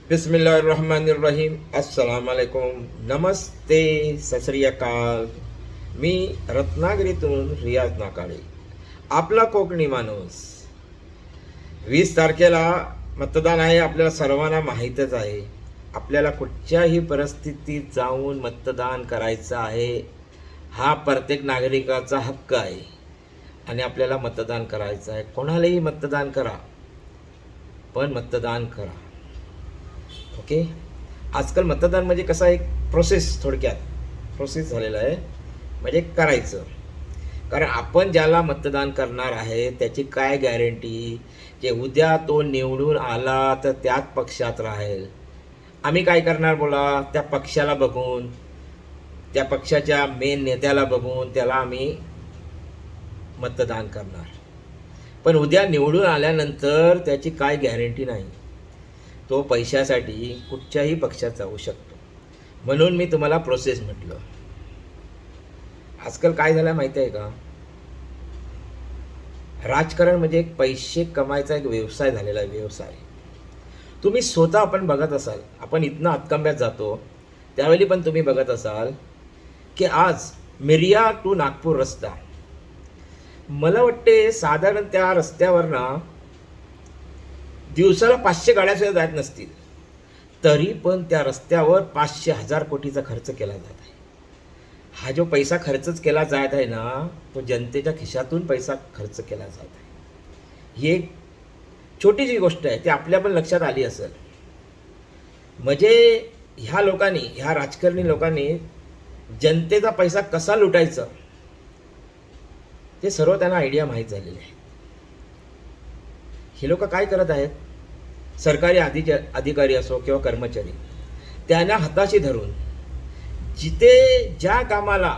बिस्मिल्लाहिर्रहमानिर्रहीम. अस्सलाम वालेकुम. नमस्ते. सत श्री अकाल. मी रत्नागिरीतून रियाज नाकाळे, आपला कोकणी माणूस. 20 तारखेला मतदान आहे, आपल्याला सर्वांना माहीतच आहे. आपल्याला कुठच्याही परिस्थितीत जाऊन मतदान करायचं आहे. हा प्रत्येक नागरिकाचा हक्क आहे आणि आपल्याला मतदान करायचं आहे. कोणालाही मतदान करा, पण मतदान करा. ओके. आजकाल मतदान म्हणजे कसा एक प्रोसेस, थोडक्यात प्रोसेस झालेला आहे, म्हणजे करायचं. कारण आपण ज्याला मतदान करणार आहे त्याची काय गॅरंटी की उद्या तो निवडून आला तर त्याच पक्षात राहील. आम्ही काय करणार बोला, त्या पक्षाला बघून, त्या पक्षाच्या मेन नेत्याला बघून त्याला आम्ही मतदान करणार. पण उद्या निवडून आल्यानंतर त्याची काय गॅरंटी नाही. तो पैशासाठी कुठच्याही पक्षात जाऊ शकतो. म्हणून मी तुम्हाला प्रोसेस म्हटलं. आजकाल काय झालं माहिती आहे का, राजकारण म्हणजे एक पैसे कमायचा एक व्यवसाय झालेला आहे. व्यवसाय तुम्ही स्वतः आपण बघत असाल, आपण इथनं हातकंब्यात जातो त्यावेळी पण तुम्ही बघत असाल की आज मिरिया टू नागपूर रस्ता, मला वाटते साधारण त्या रस्त्यावरनं दिवसाला 500 गाड्या सुद्धा जात नसतील, तरी पण त्या रस्त्यावर 500,000 कोटीचा खर्च केला जात आहे. हा जो पैसा खर्चच केला जात आहे ना, तो जनतेच्या खिशातून पैसा खर्च केला जात आहे. ही एक छोटीशी गोष्ट आहे, ती आपल्या पण लक्षात आली असेल. म्हणजे ह्या लोकांनी, ह्या राजकारणी लोकांनी जनतेचा पैसा कसा लुटायचा ते सर्व त्यांना आयडिया माहीत झालेली आहे. हे लोक काय करत आहेत, सरकारी अधिकारी असो किंवा कर्मचारी, त्यांना हाताशी धरून जिथे ज्या कामाला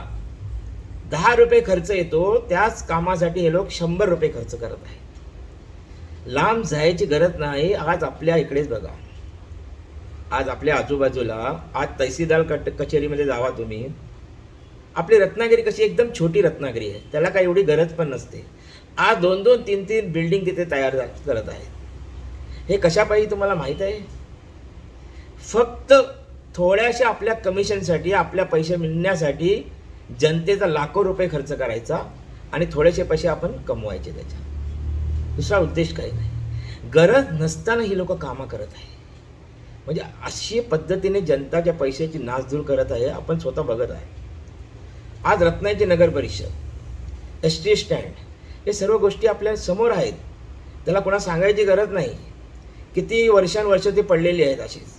10 रुपये खर्च येतो त्याच कामासाठी हे लोक 100 रुपये खर्च करत आहेत. लांब जायची गरज नाही. आज आपल्या इकडेच बघा, आज आपल्या आजूबाजूला, आज तहसीलदार कचेरीमध्ये जावा तुम्ही. आपली रत्नागिरी कशी एकदम छोटी रत्नागिरी आहे, त्याला काही एवढी गरज पण नसते. आज 2-2, 3-3 बिल्डिंग तिथे तयार करत आहेत. हे कशापायी तुम्हाला माहीत आहे? फक्त थोड्याशा आपल्या कमिशनसाठी, आपल्या पैसे मिळण्यासाठी जनतेचा लाखो रुपये खर्च करायचा आणि थोडेसे पैसे आपण कमवायचे. त्याचा दुसरा उद्देश काही नाही. गरज नसताना ही लोक कामं करत आहे. म्हणजे अशी पद्धतीने जनताच्या पैशाची नासधूळ करत आहे. आपण स्वतः बघत आहे. आज रत्नागिरी नगर परिषद, ST स्टँड, हे सर्व गोष्टी आपल्या समोर आहेत. त्याला कोणा सांगायची गरज नाही. किती वर्षानुवर्ष ती पडलेली आहेत अशीच.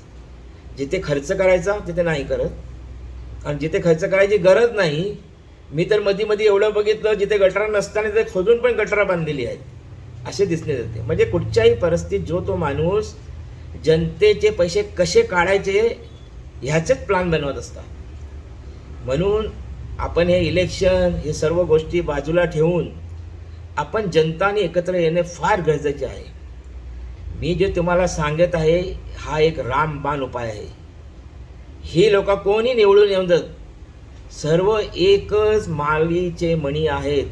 जिथे खर्च करायचा तिथे नाही करत, आणि जिथे खर्च करायची गरज नाही, मी तर मध्ये एवढं बघितलं जिथे गटार नसताना तिथे खोदून पण गटार बांधलेली आहेत, असे दिसणे जाते. म्हणजे कुठच्याही परिस्थितीत जो तो माणूस जनतेचे पैसे कसे काढायचे ह्याचेच प्लॅन बनवत असतात. म्हणून आपण हे इलेक्शन, हे सर्व गोष्टी बाजूला ठेवून आपण जनताने एकत्र येणे फार गरजेचे आहे. मी जे तुम्हाला सांगत आहे हा एक रामबाण उपाय आहे. ही लोक कोणी निवडून येऊन जात, सर्व एकच मालीचे मणी आहेत.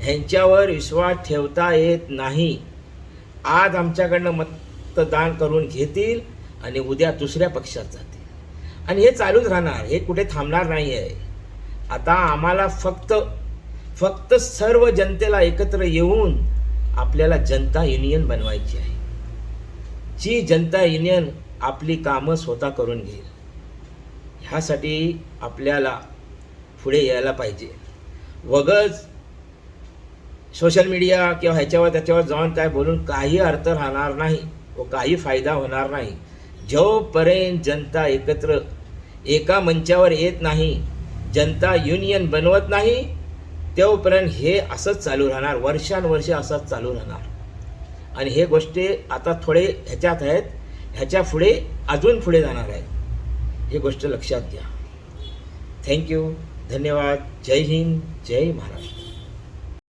ह्यांच्यावर विश्वास ठेवता येत नाही. आज आमच्याकडनं मतदान करून घेतील आणि उद्या दुसऱ्या पक्षात जातील, आणि हे चालूच राहणार. हे कुठे थांबणार नाही आहे. आता आम्हाला फक्त सर्व जनतेला एकत्र येऊन आपल्याला जनता युनियन बनवायची आहे. जी जनता युनियन आपली कामं स्वतः करून घेईल. ह्यासाठी आपल्याला पुढे यायला पाहिजे. वगच सोशल मीडिया किंवा ह्याच्यावर त्याच्यावर जाऊन काय बोलून काही अर्थ राहणार नाही व काही फायदा होणार नाही. जोपर्यंत जनता एकत्र एका मंचावर येत नाही, जनता युनियन बनवत नाही, तेव्हापर्यंत हे असंच चालू राहणार. वर्षानुवर्ष असंच चालू राहणार. आणि हे गोष्टी आता थोडे ह्याच्यात आहेत, ह्याच्या पुढे अजून पुढे जाणार आहेत. ही गोष्ट लक्षात घ्या. थँक्यू. धन्यवाद. जय हिंद. जय महाराष्ट्र.